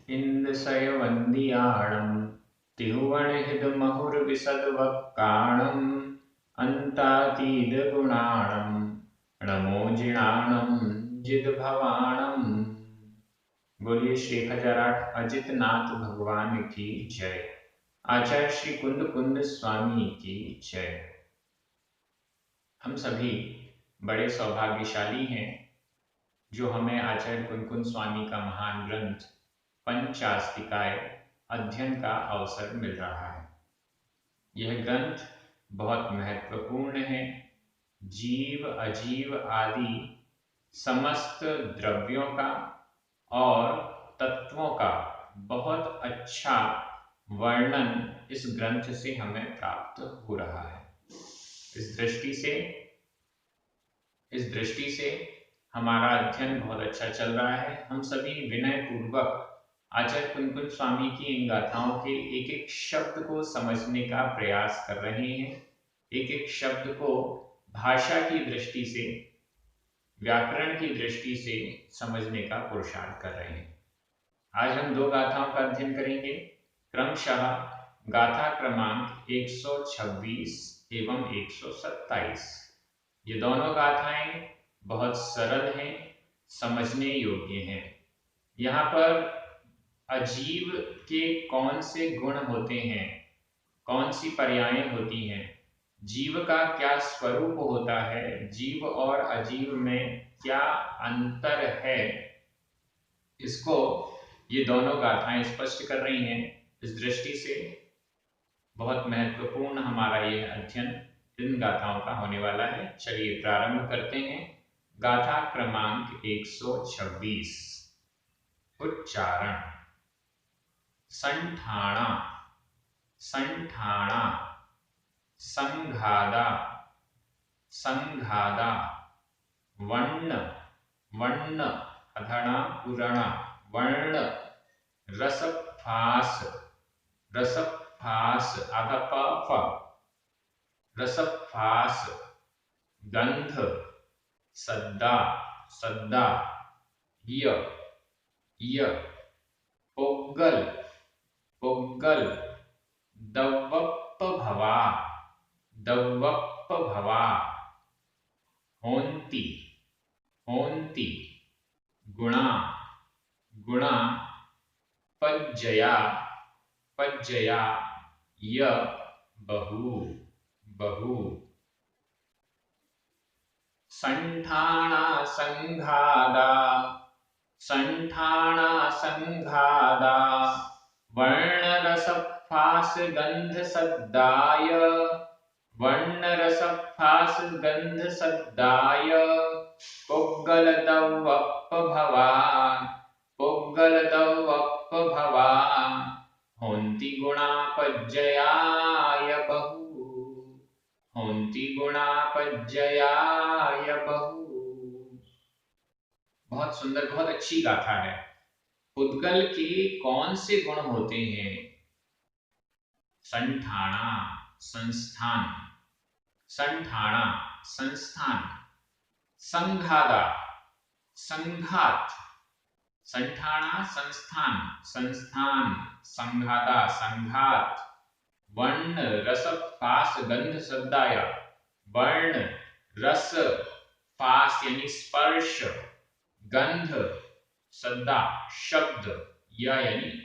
इन्दशयवन्दियाणं तिहुवणहिदमहुर्विशद्वक्काणम् अन्तातीतगुणाणं नमो जिणाणं जिद्भवाणम्। बोलिए श्री खजाराठ अजितनाथ भगवान की जय। आचार्य श्री कुंद कुंद स्वामी की जय। हम सभी बड़े सौभाग्यशाली हैं जो हमें आचार्य कुंद कुंद स्वामी का महान ग्रंथ पंचास्तिकाय अध्ययन का अवसर मिल रहा है। यह ग्रंथ बहुत महत्वपूर्ण है। जीव अजीव आदि समस्त द्रव्यों का और तत्वों का बहुत अच्छा वर्णन इस ग्रंथ से हमें प्राप्त हो रहा है। इस दृष्टि से हमारा अध्ययन बहुत अच्छा चल रहा है। हम सभी विनय पूर्वक आचार्य कुंद कुंद स्वामी की इन गाथाओं के एक एक शब्द को समझने का प्रयास कर रहे हैं। एक एक शब्द को भाषा की दृष्टि से, व्याकरण की दृष्टि से समझने का पुरुषार्थ कर रहे हैं। आज हम दो गाथाओं का अध्ययन करेंगे, क्रमशः गाथा क्रमांक 126 एवं 127। ये दोनों गाथाएं बहुत सरल हैं, समझने योग्य हैं। यहाँ पर अजीव के कौन से गुण होते हैं, कौन सी पर्यायें होती हैं, जीव का क्या स्वरूप होता है, जीव और अजीव में क्या अंतर है, इसको ये दोनों गाथाएं स्पष्ट कर रही हैं। इस दृष्टि से बहुत महत्वपूर्ण हमारा यह अध्ययन इन गाथाओं का होने वाला है। चलिए प्रारंभ करते हैं। गाथा क्रमांक 126। उच्चारण। संठाणा, संठाणा, संघादा, संघादा, वर्ण, वर्ण, अधणा उरणा, वर्ण, रसफास, रसफास, आधा प फ, रसफास, गंध, सद्दा, सद्दा, य, पुग्गल, पुग्गल, दव्वप्प भवा, दव्वप्प भवा, होन्ति, होन्ति, गुणा, गुणा, पज्जया, पज्जया, य, बहु, बहु, संठाणा संघादा, संठाणा संघादा, वर्णरसफास गंध सद्दाय, वर्णरसफास गंध सद्दाय, पुग्गल दव्वप्प भवा, पुग्गल दव्वप्प भवा, होन्ति गुणा पज्जयाय बहु, होन्ति गुणा पज्जयाय बहु। बहुत सुंदर, बहुत अच्छी गाथा है। पुद्गल के कौन से गुण होते हैं? संठाणा, संस्थान, संठाणा, संस्थान, संघादा, संघात, संठाणा संस्थान, संस्थान, संघादा, संघात, वर्ण रस फास गंध सद्दाय, वर्ण रस फास यानी स्पर्श, गंध सद्दा शब्द, या यानी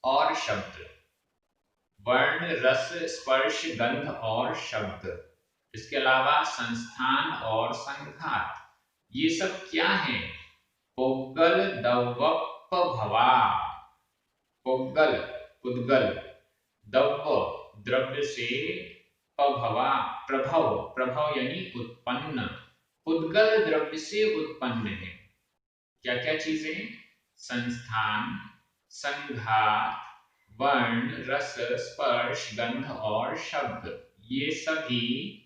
और शब्द, वर्ण रस स्पर्श गंध और शब्द, इसके अलावा संस्थान और संघात, ये सब क्या है? पुग्गल दव्वप्प भवा, पुग्गल पुद्गल, दव्व द्रव्य से, पभवा प्रभव, प्रभव यानी उत्पन्न, पुद्गल द्रव्य से उत्पन्न है। क्या क्या चीजें? संस्थान, संघात, वर्ण रस स्पर्श गंध और शब्द, ये सभी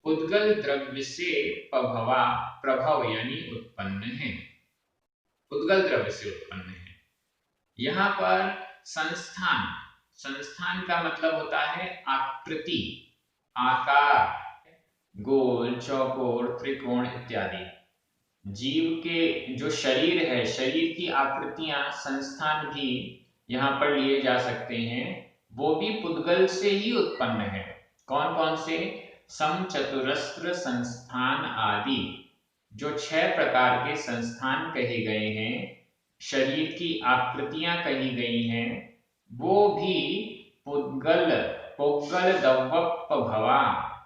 पुद्गल द्रव्य से पभवा प्रभव यानी उत्पन्न है, पुद्गल द्रव्य से उत्पन्न है। यहाँ पर संस्थान, संस्थान का मतलब होता है आकृति, आकार, गोल, चौकोर, त्रिकोण इत्यादि। जीव के जो शरीर है, शरीर की आकृतियां, संस्थान भी यहाँ पर लिए जा सकते हैं, वो भी पुद्गल से ही उत्पन्न है। कौन कौन से? सम, चतुरस्र, संस्थान आदि जो 6 प्रकार के संस्थान कहे गए हैं, शरीर की आकृतियां कही गई हैं, वो भी पुद्गल पुद्गल दवप भवा,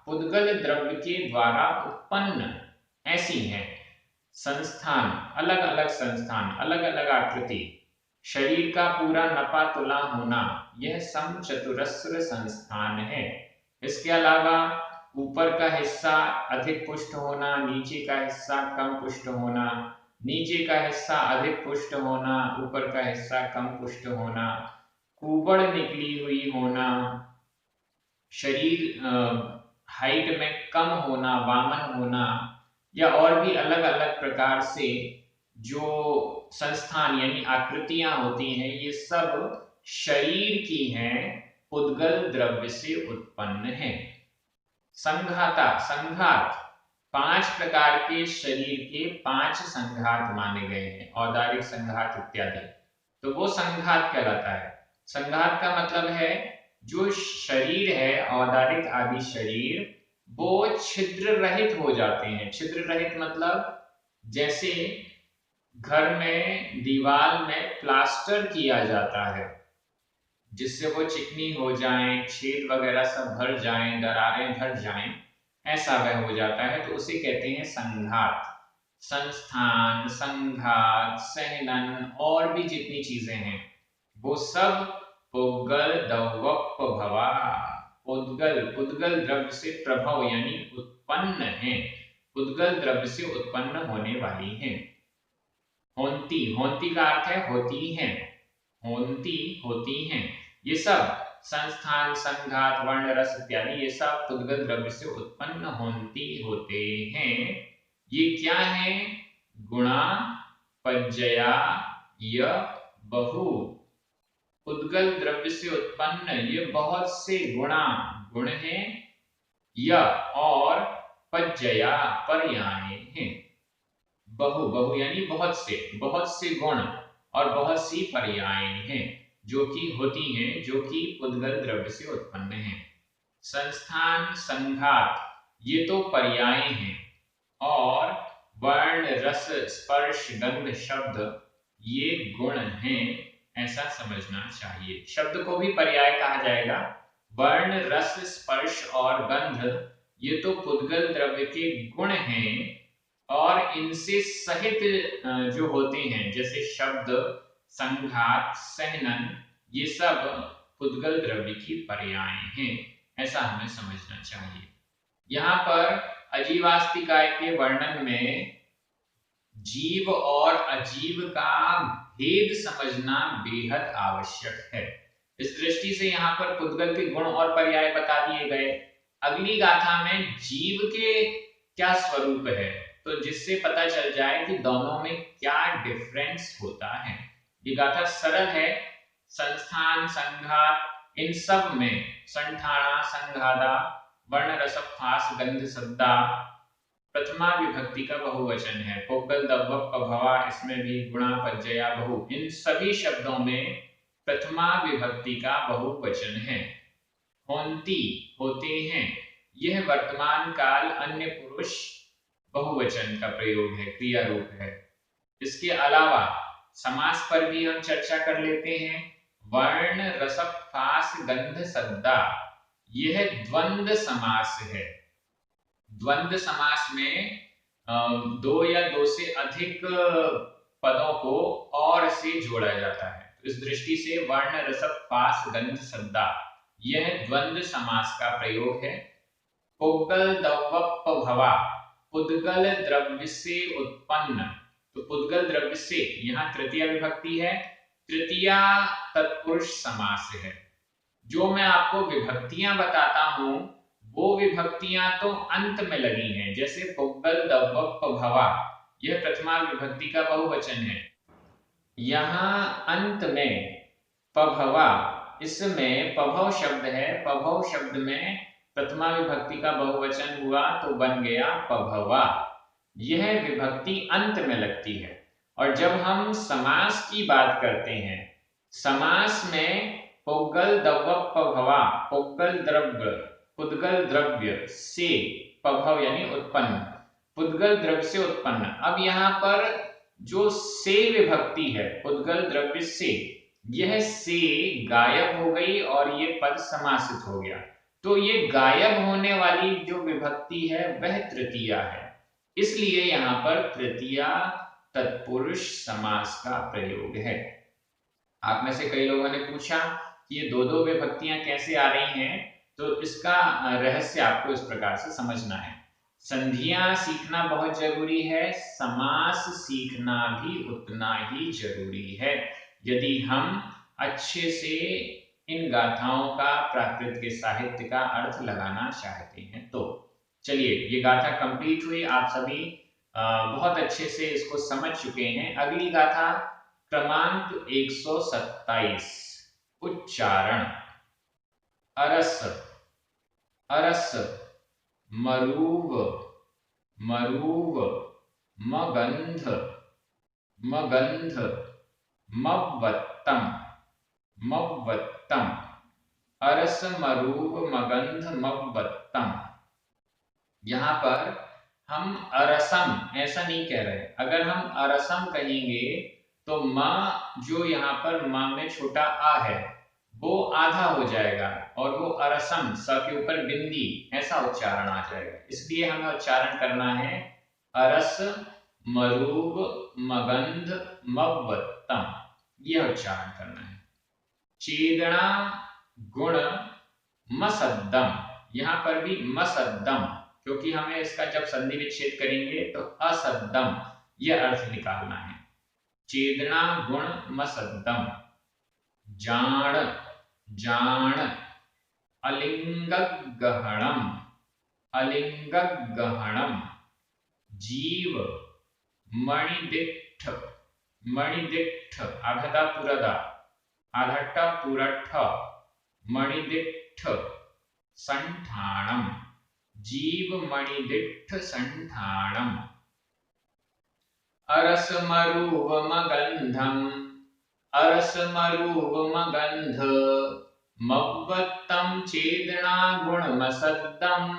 पुद्गल द्रव्य के द्वारा उत्पन्न ऐसी हैं। संस्थान, अलग अलग संस्थान, अलग अलग आकृति, शरीर का पूरा नपा तुला होना, यह सम चतुरस्र संस्थान है। इसके अलावा ऊपर का हिस्सा अधिक पुष्ट होना, नीचे का हिस्सा कम पुष्ट होना, नीचे का हिस्सा अधिक पुष्ट होना, ऊपर का हिस्सा कम पुष्ट होना, कुबड़ निकली हुई होना, शरीर हाइट में कम होना, वामन होना, या और भी अलग अलग प्रकार से जो संस्थान यानी आकृतियां होती हैं, ये सब शरीर की हैं, पुद्गल द्रव्य से उत्पन्न है। संघाता, संघात, 5 प्रकार के शरीर के 5 संघात माने गए हैं, औदारिक संघात इत्यादि, तो वो संघात कहलाता है। संघात का मतलब है जो शरीर है, औदारिक आदि शरीर, वो छिद्र रहित हो जाते हैं। छिद्र रहित मतलब जैसे घर में दीवार में प्लास्टर किया जाता है, जिससे वो चिकनी हो जाएं, छेद वगैरह सब भर जाएं, दरारें भर जाएं, ऐसा वह हो जाता है, तो उसे कहते हैं संघात। संस्थान, संघात, सहनन और भी जितनी चीजें हैं, वो सब पुद्गल दवप भवा, पुद्गल, पुद्गल द्रव्य से प्रभव यानी उत्पन्न है, पुद्गल द्रव्य से उत्पन्न होने वाली हैं। होंती, होंती का अर्थ है होती हैं, होंती होती हैं, ये सब संस्थान, संघात, वर्ण, रस इत्यादि ये सब पुद्गल द्रव्य से उत्पन्न होंती होते हैं। ये क्या है? गुणा, पज्जया, य, बहु, पुद्गल द्रव्य से उत्पन्न ये बहुत से गुणा, गुण हैं, य और पज्जया पर्याय हैं। बहु, बहु यानी बहुत से गुण और बहुत सी पर्याय हैं जो कि होती हैं, जो कि पुद्गल द्रव्य से उत्पन्न हैं। संस्थान, संघात ये तो पर्याय हैं, और वर्ण, रस, स्पर्श, गंध, शब्द ये गुण हैं, ऐसा समझना चाहिए। शब्द को भी पर्याय कहा जाएगा। वर्ण, रस, स्पर्श और गंध ये तो पुद्गल द्रव्य के गुण हैं, और इनसे सहित जो होते हैं, जैसे शब्द, संघात, सहनन, ये सब पुद्गल द्रव्य की पर्याय हैं, ऐसा हमें समझना चाहिए। यहाँ पर अजीवास्तिकाय के वर्णन में जीव और अजीव का भेद समझना बेहद आवश्यक है। इस दृष्टि से यहाँ पर पुद्गल के गुण और पर्याय बता दिए गए। अगली गाथा में जीव के क्या स्वरूप है, तो जिससे पता चल जाए कि दोनों में क्या डिफरेंस होता है। ये गाथा सरल है। संस्थान, संघात, इन सब में संठाणा, संघादा, वर्ण, रस, फास, गंध, सद्दा प्रथमा विभक्ति का बहुवचन है। पुद्गल दवप भवा, इसमें भी गुणा, पज्जया, बहु, इन सभी शब्दों में प्रथमा विभक्ति का बहुवचन है। होंती होते हैं, यह वर्तमान काल अन्य पुरुष बहुवचन का प्रयोग है, क्रिया रूप है। इसके अलावा समास पर भी हम चर्चा कर लेते हैं। वर्ण, रस, फास, गंध, सद्दा, यह द्वंद्व समास है। द्वंद्व समास में दो या दो से अधिक पदों को और से जोड़ा जाता है। तो इस दृष्टि से वर्ण, रस, फास, गंध, सद्दा यह द्वंद्व समास का प्रयोग है। पुद्गल दवप भवा, पुद्गल द्रव्य से उत्पन्न, तो पुद्गल द्रव्य से यहाँ तृतीया विभक्ति है, तृतीया तत्पुरुष समास है। जो मैं आपको विभक्तियां बताता हूं, वो विभक्तियां तो अंत में लगी हैं, जैसे पुद्गल दवप भवा, यह प्रथमा विभक्ति का बहुवचन है। यहां अंत में पभवा, इसमें पभव शब्द है, पभव शब्द में प्रथमा विभक्ति का बहुवचन हुआ तो बन गया पभवा। यह विभक्ति अंत में लगती है। और जब हम समास की बात करते हैं, समास में पुग्गल दव्वप पभवा, पुग्गल द्रव्य, पुद्गल द्रव्य से, पभव यानी उत्पन्न, पुद्गल द्रव्य से उत्पन्न। अब यहाँ पर जो से विभक्ति है, पुद्गल द्रव्य से, यह से गायब हो गई और ये पद समासित हो गया। तो ये गायब होने वाली जो विभक्ति है वह तृतीया है, इसलिए यहाँ पर तृतीया तत्पुरुष समास का प्रयोग है। आप में से कई लोगों ने पूछा कि ये दो दो विभक्तियां कैसे आ रही हैं, तो इसका रहस्य आपको इस प्रकार से समझना है। संधियां सीखना बहुत जरूरी है, समास सीखना भी उतना ही जरूरी है, यदि हम अच्छे से इन गाथाओं का, प्राकृत के साहित्य का अर्थ लगाना चाहते हैं। तो चलिए, ये गाथा कंप्लीट हुई, आप सभी बहुत अच्छे से इसको समझ चुके हैं। अगली गाथा क्रमांक 127, उच्चारण। अरस, अरस, मरूव, मरूव, मगंध, मगंध, मव्वत्तम, मव्वत्तम, अरस मरूव मगंध मव्वत्तम। यहां पर हम अरसम ऐसा नहीं कह रहे। अगर हम अरसम कहेंगे तो मां, जो यहाँ पर मां में छोटा आ है, वो आधा हो जाएगा और वो अरसम, स के ऊपर बिंदी, ऐसा उच्चारण आ जाएगा। इसलिए हमें उच्चारण करना है अरस मरूव मगंध मव्वत्तम, यह उच्चारण करना है। चेदना गुण मसद्दम, यहाँ पर भी मसद्दम, क्योंकि हमें इसका जब संधि विच्छेद करेंगे तो असद्दम यह अर्थ निकालना है। चेदना गुण मसद्दम। जाण, जाण, अलिंगगहणम, अलिंगगहणम। जीव, मणिदिट्ठ, मणिदिट्ठ, आघता पुरदा, आधट्टा पुरट्ठ, मणिदिट्ठ। संठाणम, जीव मणिदिट्ठ संठाणम। अरस मरूव मगंधम, अरस मरूव मगंध, मव्वत्तम चेदना गुणमसद्दम,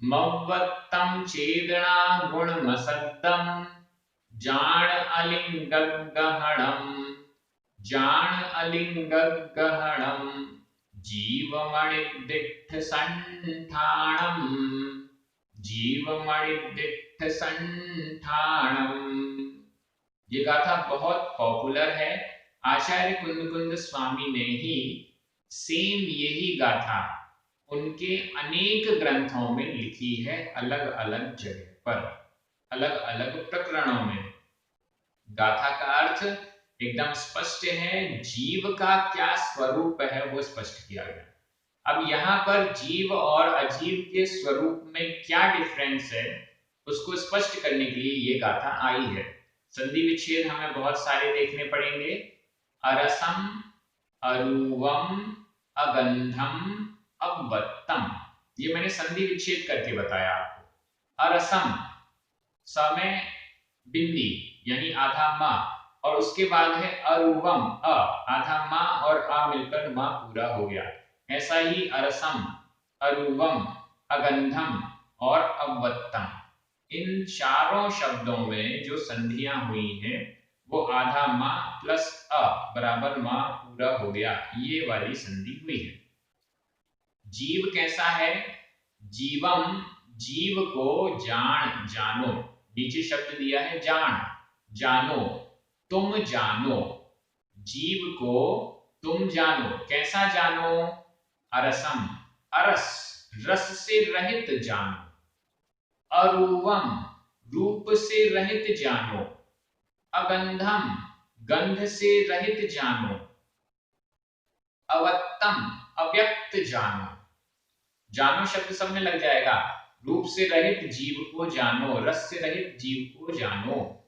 मव्वत्तम चेदना गुणमसद्दम। जाण अलिंगगहणम, जाण अलिंगगहणम। जीवमणिदिट्ठ संठाणम, जीवमणिदिट्ठ संठाणम। ये गाथा बहुत पॉपुलर है। आचार्य कुंदकुंद स्वामी ने ही सेम यही गाथा उनके अनेक ग्रंथों में लिखी है, अलग अलग जगह पर, अलग अलग प्रकरणों में। गाथा का अर्थ एकदम स्पष्ट है, जीव का क्या स्वरूप है वो स्पष्ट किया गया। अब यहाँ पर जीव और अजीव के स्वरूप में क्या डिफरेंस है उसको स्पष्ट करने के लिए ये गाथा आई है। संधि विच्छेद हमें बहुत सारे देखने पड़ेंगे। अरसम, अरूवम, अगंधम, अव्वत्तम, ये मैंने संधि विच्छेद करके बताया आपको। अरसम, समय बिंदी यानी आधा माँ, और उसके बाद है अरूवम, अ, आधा माँ और आ मिलकर माँ पूरा हो गया। ऐसा ही अरसम, अरूवम, अगंधम और अव्वत्तम, इन चारों शब्दों में जो संधियां हुई हैं वो आधा माँ प्लस अ बराबर माँ पूरा हो गया, ये वाली संधि हुई है। जीव कैसा है? जीवम, जीव को जान, जानो, नीचे शब्द दिया है जान, जानो, तुम जानो, जीव को तुम जानो। कैसा जानो? अरसम, अरस, रस से रहित जानो। अरूवम, रूप से रहित जानो। अगंधम, गंध से रहित जानो। अवत्तम, अव्यक्त जानो। जानो शब्द सब में लग जाएगा। रूप से रहित जीव को जानो, रस से रहित जीव को जानो।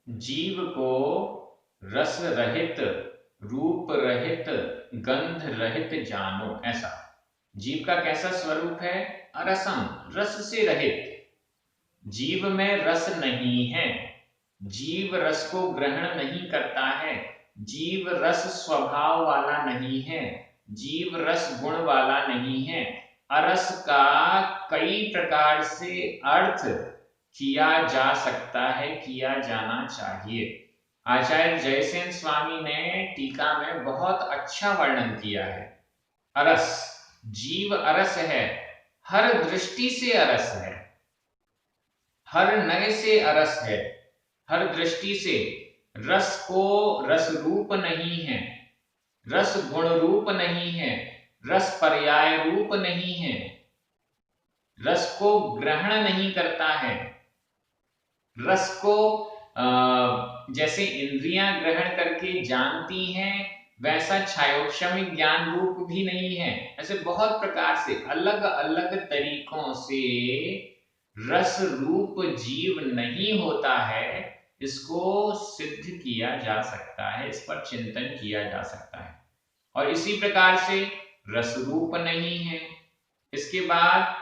जीव को रस रहित, रूप रहित, गंध रहित जानो, ऐसा। जीव का कैसा स्वरूप है? अरसम, रस से रहित। जीव में रस नहीं है, जीव रस को ग्रहण नहीं करता है, जीव रस स्वभाव वाला नहीं है, जीव रस गुण वाला नहीं है। अरस का कई प्रकार से अर्थ किया जा सकता है, किया जाना चाहिए। आचार्य जयसेन स्वामी ने टीका में बहुत अच्छा वर्णन किया है। अरस, जीव अरस है, हर दृष्टि से अरस है, हर नय से अरस है, हर दृष्टि से। रस को रस रूप नहीं है, रस गुण रूप नहीं है, रस पर्याय रूप नहीं है, रस को ग्रहण नहीं करता है। रस को जैसे इंद्रियां ग्रहण करके जानती हैं, वैसा छायोक्षमिक ज्ञान रूप भी नहीं है। ऐसे बहुत प्रकार से अलग अलग तरीकों से रस रूप जीव नहीं होता है, इसको सिद्ध किया जा सकता है, इस पर चिंतन किया जा सकता है। और इसी प्रकार से रस रूप नहीं है, इसके बाद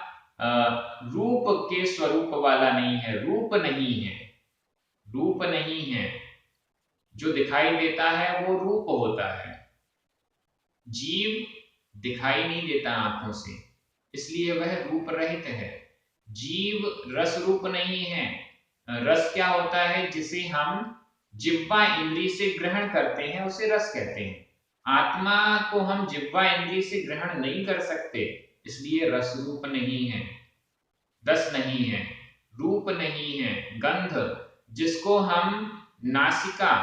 रूप के स्वरूप वाला नहीं है, रूप नहीं है, रूप नहीं है, जो दिखाई देता है वो रूप होता है। जीव दिखाई नहीं देता आंखों से, इसलिए वह रूप रहित है। जीव रस रूप नहीं है। रस क्या होता है? जिसे हम जिह्वा इंद्री से ग्रहण करते हैं उसे रस कहते हैं। आत्मा को हम जिह्वा इंद्री से ग्रहण नहीं कर सकते, इसलिए रस रूप नहीं है, रस नहीं है, रूप नहीं है। गंध, जिसको हम नासिका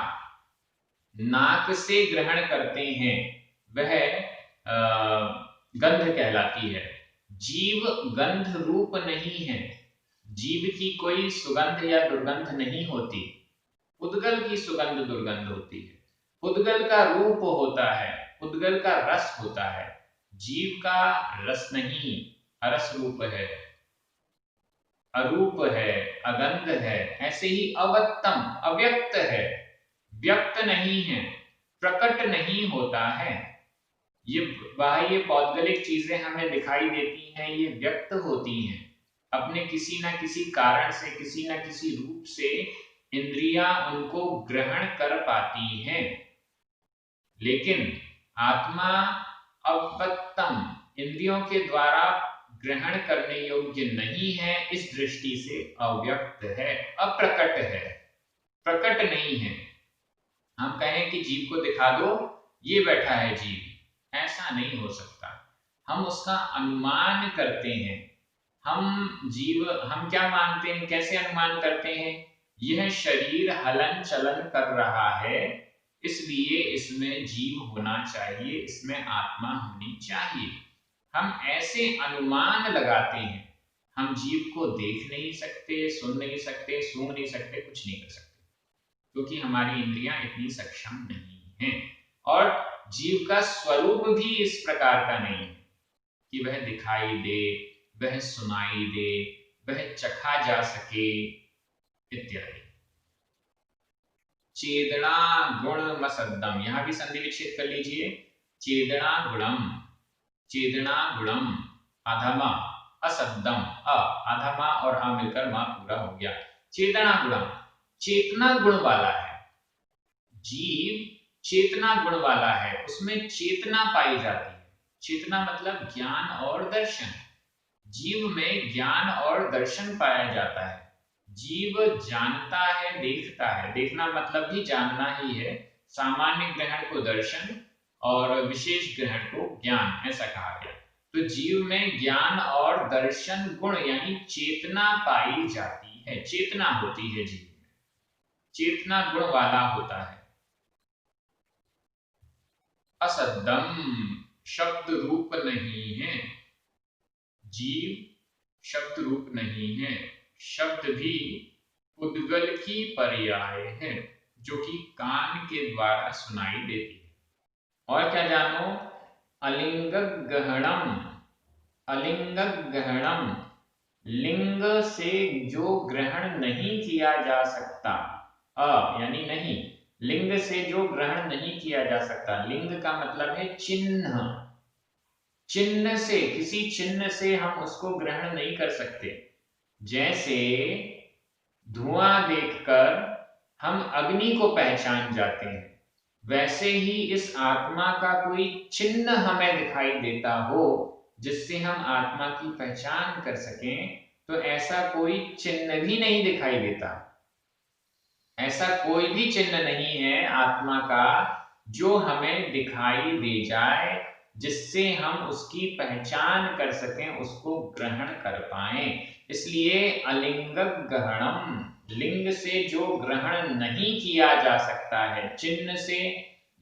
नाक से ग्रहण करते हैं, वह गंध कहलाती है। जीव गंध रूप नहीं है, जीव की कोई सुगंध या दुर्गंध नहीं होती। उद्गल की सुगंध दुर्गंध होती है, उद्गल का रूप होता है, उद्गल का रस होता है। जीव का रस नहीं, अरस रूप है, अरूप है, अगंध है। ऐसे ही अवत्तम, अव्यक्त है, व्यक्त नहीं है, प्रकट नहीं होता है। ये बाह्य पौद्गलिक चीजें हमें दिखाई देती हैं, ये व्यक्त होती हैं अपने किसी न किसी कारण से, किसी न किसी रूप से इंद्रियां उनको ग्रहण कर पाती हैं। लेकिन आत्मा अवत्तम, इंद्रियों के द्वारा ग्रहण करने योग्य नहीं है, इस दृष्टि से अव्यक्त है, अप्रकट है, प्रकट नहीं है। हम कहें कि जीव को दिखा दो, ये बैठा है जीव, ऐसा नहीं हो सकता। हम उसका अनुमान करते हैं। हम क्या मानते हैं, कैसे अनुमान करते हैं? यह शरीर हलन चलन कर रहा है, इसलिए इसमें जीव होना चाहिए, इसमें आत्मा होनी चाहिए। हम ऐसे अनुमान लगाते हैं। हम जीव को देख नहीं सकते, सुन नहीं सकते, सूंघ नहीं सकते, कुछ नहीं कर सकते, क्योंकि हमारी इंद्रियां इतनी सक्षम नहीं हैं। और जीव का स्वरूप भी इस प्रकार का नहीं है कि वह दिखाई दे, वह सुनाई दे, वह चखा जा सके इत्यादि। चेदना गुण मसद्दम, यहां भी संधि विच्छेद कर लीजिए। चेदना गुणम, चेदना गुणम, अधमा असद्दम, अधमा और आ मिलकर मा पूरा हो गया। चेदना गुणम, चेतना गुण वाला है। जीव चेतना गुण वाला है, उसमें चेतना पाई जाती है। चेतना मतलब ज्ञान और दर्शन। जीव में ज्ञान और दर्शन पाया जाता है। जीव जानता है, देखता है, देखना मतलब भी जानना ही है। सामान्य ग्रहण को दर्शन और विशेष ग्रहण को ज्ञान, ऐसा कहा गया। तो जीव में ज्ञान और दर्शन गुण यानी चेतना पाई जाती है, चेतना होती है जीव में, चेतना गुण वाला होता है। असद्दम, शब्द रूप नहीं है। जीव शब्द रूप नहीं है। शब्द भी उद्गल की पर्याय है, जो कि कान के द्वारा सुनाई देती है। और क्या जानो? अलिंग गहणम, अलिंग गहणम, लिंग से जो ग्रहण नहीं किया जा सकता, यानी नहीं, लिंग से जो ग्रहण नहीं किया जा सकता। लिंग का मतलब है चिन्ह, चिन्ह से, किसी चिन्ह से हम उसको ग्रहण नहीं कर सकते। जैसे धुआं देखकर हम अग्नि को पहचान जाते हैं, वैसे ही इस आत्मा का कोई चिन्ह हमें दिखाई देता हो जिससे हम आत्मा की पहचान कर सकें, तो ऐसा कोई चिन्ह भी नहीं दिखाई देता। ऐसा कोई भी चिन्ह नहीं है आत्मा का जो हमें दिखाई दे जाए, जिससे हम उसकी पहचान कर सकें, उसको ग्रहण कर पाएं। इसलिए अलिंगक ग्रहणम, लिंग से जो ग्रहण नहीं किया जा सकता है, चिन्ह से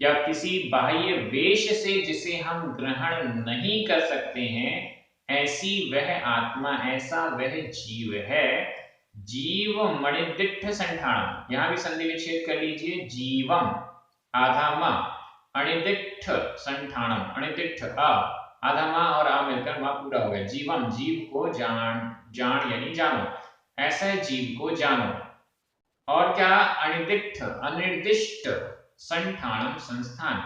या किसी बाह्य वेश से जिसे हम ग्रहण नहीं कर सकते हैं, ऐसी वह आत्मा, ऐसा वह जीव है। जीव मणिदिट्ठ संठाणम, यहां भी संधि विच्छेद कर लीजिए। जीवम आधा म, अणिदिट्ठ संठाणम, अणिदिट्ठ अ, आधा म और आ मिलकर म पूरा हो गया। जीवम, जीव को जान यानी जानो, ऐसे जीव को जानो। और क्या? अनिर्दिष्ट, अनिर्दिष्ट संठानम, संस्थान,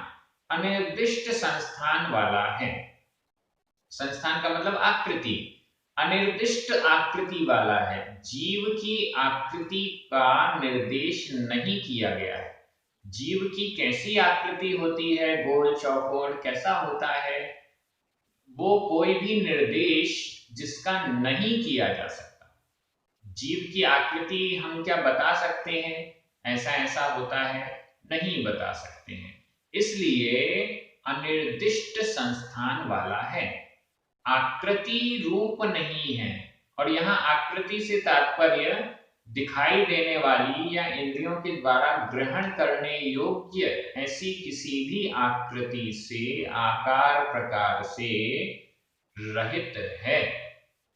अनिर्दिष्ट संस्थान वाला है। संस्थान का मतलब आकृति, अनिर्दिष्ट आकृति वाला है। जीव की आकृति का निर्देश नहीं किया गया है। जीव की कैसी आकृति होती है, गोल चौकोर कैसा होता है, वो कोई भी निर्देश जिसका नहीं किया जा सकता। जीव की आकृति हम क्या बता सकते हैं, ऐसा ऐसा होता है? नहीं बता सकते हैं। इसलिए अनिर्दिष्ट संस्थान वाला है, आकृति रूप नहीं है। और यहाँ आकृति से तात्पर्य दिखाई देने वाली या इंद्रियों के द्वारा ग्रहण करने योग्य ऐसी किसी भी आकृति से, आकार प्रकार से रहित है।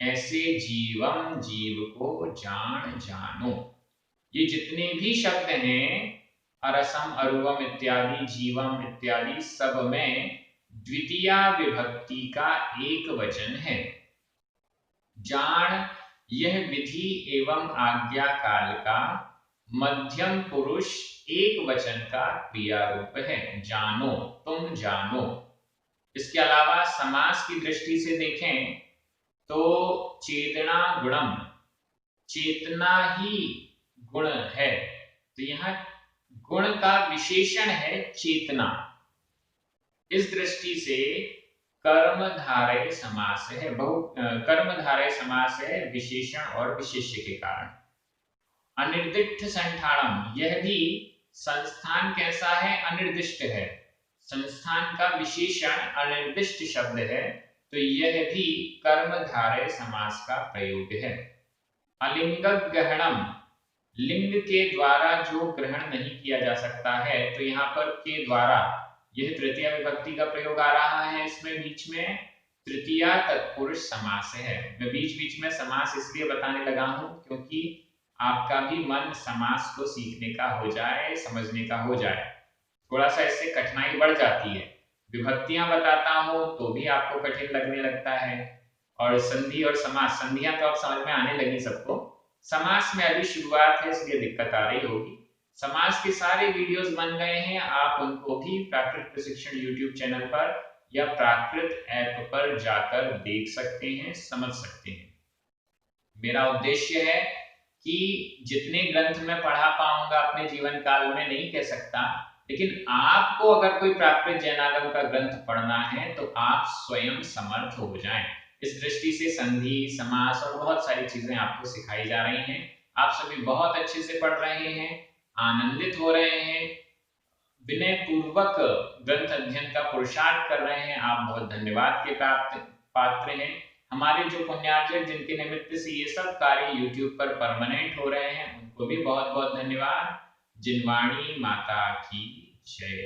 ऐसे जीवम, जीव को जानो। ये जितने भी शब्द हैं, अरसम, अरुवम इत्यादि, जीवम इत्यादि, सब में द्वितीया विभक्ति का एक वचन है। जान यह विधि एवं आज्ञा काल का मध्यम पुरुष एक वचन का क्रिया रूप है। जानो, तुम जानो। इसके अलावा समास की दृष्टि से देखें तो चेतना गुणम, चेतना ही गुण है। तो यहां गुण का विशेषण है चेतना। इस दृष्टि से कर्मधारय समास है, कर्मधारय समास है विशेषण और विशेष्य के कारण। अनिर्दिष्ट संठाणम, यह भी संस्थान कैसा है? अनिर्दिष्ट है। संस्थान का विशेषण अनिर्दिष्ट शब्द है, तो यह भी कर्मधारय समास का प्रयोग है। अलिंगक ग्रहणम, लिंग के द्वारा जो ग्रहण नहीं किया जा सकता है, तो यहाँ पर के द्वारा, यह तृतीय विभक्ति का प्रयोग आ रहा है। इसमें बीच में तृतीया तत्पुरुष समास है। मैं बीच बीच में समास इसलिए बताने लगा हूं क्योंकि आपका भी मन समास को सीखने का हो जाए, समझने का हो जाए। थोड़ा सा इससे कठिनाई बढ़ जाती है। विभक्तियां बताता हूं तो भी आपको कठिन लगने लगता है, और संधि और समास, संधियां तो अब समझ में आने लगी सबको। समास में अभी शुरुआत है इसलिए दिक्कत आ रही होगी। समास के सारे वीडियोस बन गए हैं, आप उनको भी प्राकृत प्रशिक्षण यूट्यूब चैनल पर या प्राकृत ऐप पर जाकर देख सकते हैं, समझ सकते हैं। मेरा उद्देश्य है कि जितने ग्रंथ मैं पढ़ा पाऊंगा अपने जीवन काल में नहीं कह सकता, लेकिन आपको अगर कोई प्राकृत जैनागम का ग्रंथ पढ़ना है तो आप स्वयं समर्थ हो जाएं। इस दृष्टि से संधि, समास और बहुत सारी चीजें आपको सिखाई जा रही हैं। आप सभी बहुत अच्छे से पढ़ रहे हैं, आनंदित हो रहे हैं, विनय पूर्वक ग्रंथ अध्ययन का पुरुषार्थ कर रहे हैं। आप बहुत धन्यवाद के पात्र हैं। हमारे जो पुण्यार्जक जिनके निमित्त से ये सब कार्य YouTube पर परमानेंट हो रहे हैं, उनको भी बहुत बहुत धन्यवाद। जिनवाणी माता की जय।